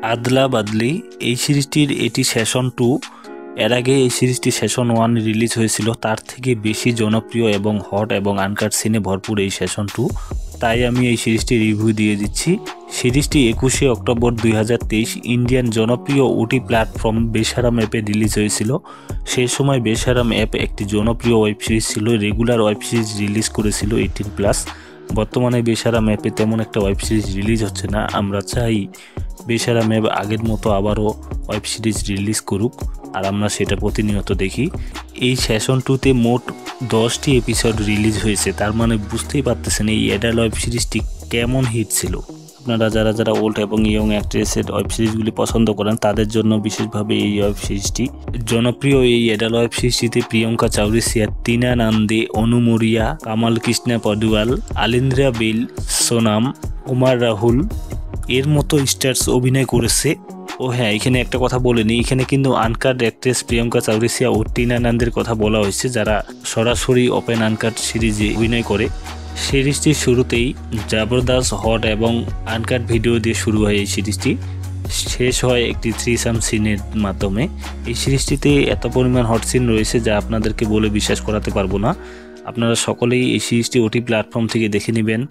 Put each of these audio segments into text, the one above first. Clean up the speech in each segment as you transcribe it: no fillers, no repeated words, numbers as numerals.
আদলা বাদলি এই সিরিজটির এটি সেশন 2। এর আগে এই সিরিজটি সেশন 1 রিলিজ হয়েছিল, তার থেকে বেশি জনপ্রিয় এবং হট এবং আনকাট সিনে ভরপুর এই সেশন 2। তাই আমি এই সিরিজটি রিভিউ দিয়ে দিচ্ছি। সিরিজটি 21শে অক্টোবর 2023 ইন্ডিয়ান জনপ্রিয় ওটি প্ল্যাটফর্ম বেসারাম অ্যাপে রিলিজ হয়েছিল। সেই সময় বেসারাম অ্যাপ একটি জনপ্রিয় ওয়েব সিরিজ ছিল, রেগুলার ওয়েব সিরিজ রিলিজ করেছিল 18+। বর্তমানে বেসারাম অ্যাপে তেমন একটা ওয়েব সিরিজ রিলিজ হচ্ছে না। আমরা চাই বেসারাম অ্যাপ আগের মতো আবারও ওয়েব সিরিজ রিলিজ করুক, আর আমরা সেটা প্রতিনিয়ত দেখি। এই সেশন 2তে মোট 10টি এপিসোড রিলিজ হয়েছে। তার মানে বুঝতেই পারতেছেন এই অ্যাডাল্ট ওয়েব সিরিজটি কেমন হিট ছিল। আপনারা যারা ওল্ড এবং ইয়ং অ্যাক্ট্রেসের ওয়েব সিরিজগুলি পছন্দ করেন তাদের জন্য বিশেষভাবে এই ওয়েব সিরিজটি জনপ্রিয়। এই অ্যাডাল্ট ওয়েব সিরিজটিতে প্রিয়ঙ্কা চৌরসিয়া, টিনা নান্দে, অনু মরিয়া, কামাল কৃষ্ণা পডুয়াল, আলিন্দ্রা বিল, সোনাম, উমার রাহুল এর মতো স্টার্স অভিনয় করেছে। ও হ্যাঁ, এখানে একটা কথা বলিনি, এখানে কিন্তু আনকাট অ্যাক্ট্রেস প্রিয়ঙ্কা চৌরসিয়া ও টিনা নান্দের কথা বলা হয়েছে, যারা সরাসরি ওপেন আনকাট সিরিজে অভিনয় করে। সিরিজটির শুরুতেই জবরদস্ত হট এবং আনকাট ভিডিও দিয়ে শুরু হয় এই সিরিজটি, শেষ হয় একটি থ্রিসাম সিনের মাধ্যমে। এই সিরিজটিতে এত পরিমাণ হট সিন রয়েছে যা আপনাদেরকে বলে বিশ্বাস করাতে পারবো না। আপনারা সকলেই এই সিরিজটি ওটি প্ল্যাটফর্ম থেকে দেখে নেবেন।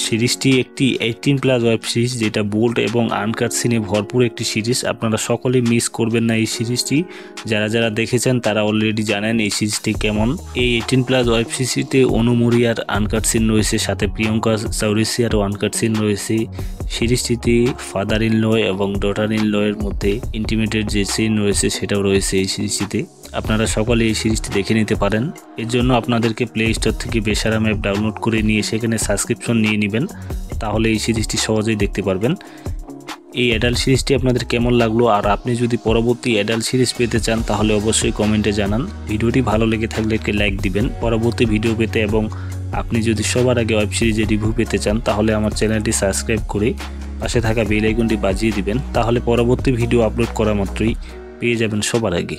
সিরিজটি একটি 18+ ওয়েব সিরিজ, যেটা বোল্ড এবং আনকাট সিনে ভরপুর একটি সিরিজ। আপনারা সকলেই মিস করবেন না এই সিরিজটি। যারা দেখেছেন তারা অলরেডি জানেন এই সিরিজটি কেমন। এই 18+ ওয়েব সিরিজটিতে অনু মরিয়ার আনকাট সিন রয়েছে, সাথে প্রিয়ঙ্কা চৌরসিয়ারও আনকাট সিন রয়েছে। সিরিজটিতে ফাদার ইন ল এবং ডটার ইন ল এর মধ্যে ইন্টিমেটেড যে সিন রয়েছে সেটাও রয়েছে এই সিরিজটিতে। আপনারা সকলে এই সিরিজটি দেখে নিতে পারেন। এর জন্য আপনাদেরকে প্লে স্টোর থেকে বেসারাম অ্যাপ ডাউনলোড করে নিয়ে সেখানে সাবস্ক্রিপশন নিয়ে নেবেন, তাহলে এই সিরিজটি সহজেই দেখতে পারবেন। এই অ্যাডাল্ট সিরিজটি আপনাদের কেমন লাগলো, আর আপনি যদি পরবর্তী অ্যাডাল্ট সিরিজ পেতে চান তাহলে অবশ্যই কমেন্টে জানান। ভিডিওটি ভালো লেগে থাকলে একটি লাইক দিবেন পরবর্তী ভিডিও পেতে, এবং আপনি যদি সবার আগে ওয়েব সিরিজের রিভিউ পেতে চান তাহলে আমার চ্যানেলটি সাবস্ক্রাইব করে পাশে থাকা বেল আইকনটি বাজিয়ে দিবেন, তাহলে পরবর্তী ভিডিও আপলোড করা মাত্রই পেয়ে যাবেন সবার আগে।